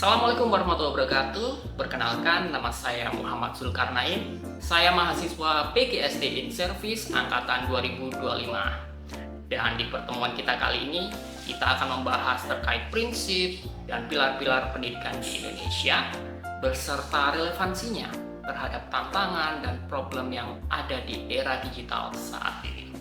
Assalamualaikum warahmatullahi wabarakatuh. Perkenalkan, nama saya Muhammad Zulkarnain. Saya mahasiswa PGSD in Service angkatan 2025. Dan di pertemuan kita kali ini, kita akan membahas terkait prinsip dan pilar-pilar pendidikan di Indonesia beserta relevansinya terhadap tantangan dan problem yang ada di era digital saat ini.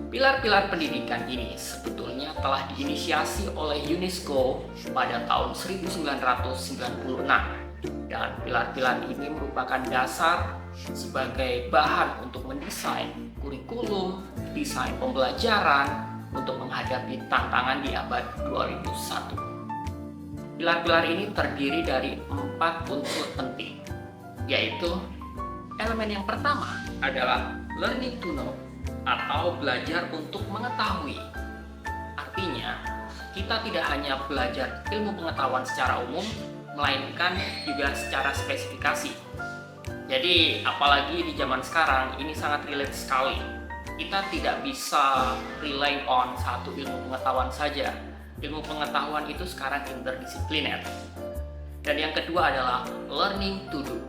Pilar-pilar pendidikan ini sebetulnya telah diinisiasi oleh UNESCO pada tahun 1996 dan pilar-pilar ini merupakan dasar sebagai bahan untuk mendesain kurikulum, desain pembelajaran untuk menghadapi tantangan di abad 2001. Pilar-pilar ini terdiri dari 4 unsur penting, yaitu elemen yang pertama adalah learning to know atau belajar untuk mengetahui. Artinya, kita tidak hanya belajar ilmu pengetahuan secara umum, melainkan juga secara spesifikasi. Jadi, apalagi di zaman sekarang, ini sangat relate sekali. Kita tidak bisa rely on satu ilmu pengetahuan saja. Ilmu pengetahuan itu sekarang interdisipliner. Dan yang kedua adalah learning to do.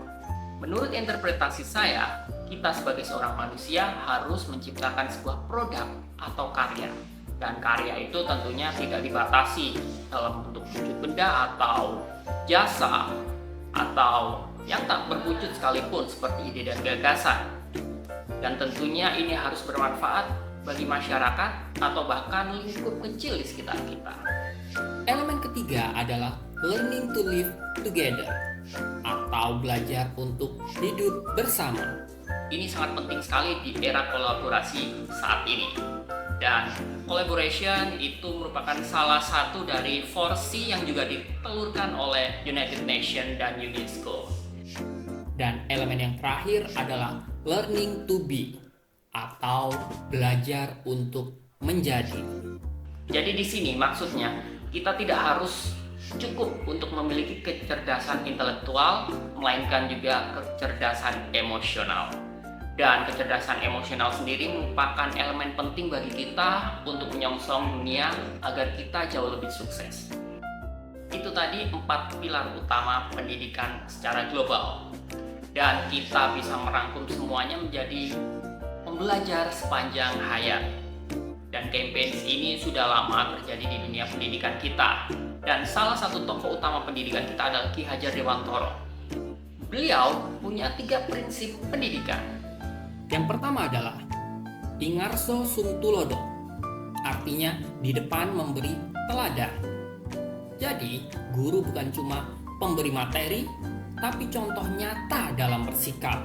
Menurut interpretasi saya, kita sebagai seorang manusia harus menciptakan sebuah produk atau karya. Dan karya itu tentunya tidak dibatasi dalam bentuk wujud benda atau jasa atau yang tak berwujud sekalipun seperti ide dan gagasan. Dan tentunya ini harus bermanfaat bagi masyarakat atau bahkan lingkup kecil di sekitar kita. Elemen ketiga adalah learning to live together atau belajar untuk hidup bersama. Ini sangat penting sekali di era kolaborasi saat ini. Dan collaboration itu merupakan salah satu dari 4C yang juga ditelurkan oleh United Nations dan UNESCO. Dan elemen yang terakhir adalah learning to be atau belajar untuk menjadi. Jadi di sini maksudnya kita tidak harus cukup untuk memiliki kecerdasan intelektual, melainkan juga kecerdasan emosional. Dan kecerdasan emosional sendiri merupakan elemen penting bagi kita untuk menyongsong dunia agar kita jauh lebih sukses. Itu tadi 4 pilar utama pendidikan secara global. Dan kita bisa merangkum semuanya menjadi pembelajar sepanjang hayat. Dan campaign ini sudah lama terjadi di dunia pendidikan kita. Dan salah satu tokoh utama pendidikan kita adalah Ki Hajar Dewantoro. Beliau punya 3 prinsip pendidikan. Yang pertama adalah Ingarso Sungtulodo, artinya di depan memberi teladan. Jadi, guru bukan cuma pemberi materi, tapi contoh nyata dalam bersikap.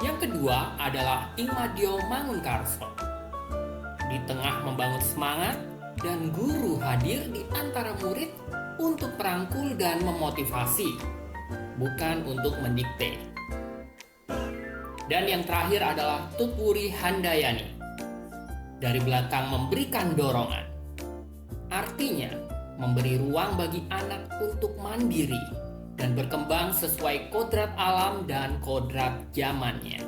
Yang kedua adalah Ingmadio Mangunkarso. Di tengah membangun semangat dan guru hadir di antara murid untuk merangkul dan memotivasi, bukan untuk mendikte. Dan yang terakhir adalah Tutwuri Handayani. Dari belakang memberikan dorongan. Artinya, memberi ruang bagi anak untuk mandiri dan berkembang sesuai kodrat alam dan kodrat zamannya.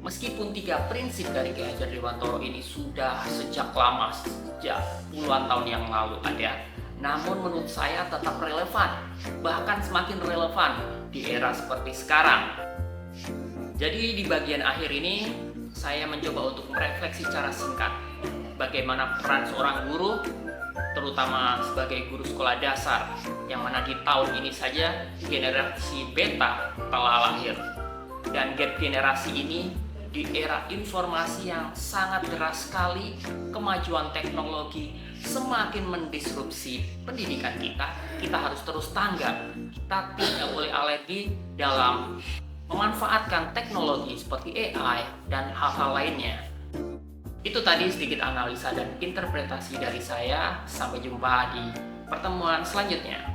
Meskipun 3 prinsip dari Ki Hajar Dewantoro ini sudah sejak lama, sejak puluhan tahun yang lalu ada, namun menurut saya tetap relevan, bahkan semakin relevan di era seperti sekarang. Jadi di bagian akhir ini, saya mencoba untuk merefleksi secara singkat bagaimana peran seorang guru, terutama sebagai guru sekolah dasar, yang mana di tahun ini saja generasi beta telah lahir. Dan gap generasi ini di era informasi yang sangat deras sekali, kemajuan teknologi semakin mendisrupsi pendidikan kita harus terus tanggap. Kita tidak boleh alergi dalam memanfaatkan teknologi seperti AI dan hal-hal lainnya. Itu tadi sedikit analisa dan interpretasi dari saya. Sampai jumpa di pertemuan selanjutnya.